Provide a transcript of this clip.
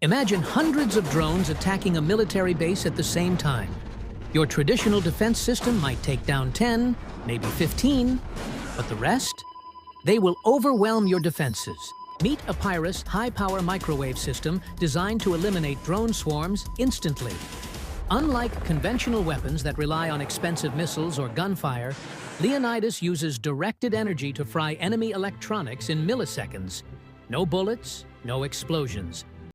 Imagine hundreds of drones attacking a military base at the same time. Your traditional defense system might take down 10, maybe 15, but the rest? They will overwhelm your defenses. Meet Apyrus high-power microwave system designed to eliminate drone swarms instantly. Unlike conventional weapons that rely on expensive missiles or gunfire, Leonidas uses directed energy to fry enemy electronics in milliseconds. No bullets, no explosions,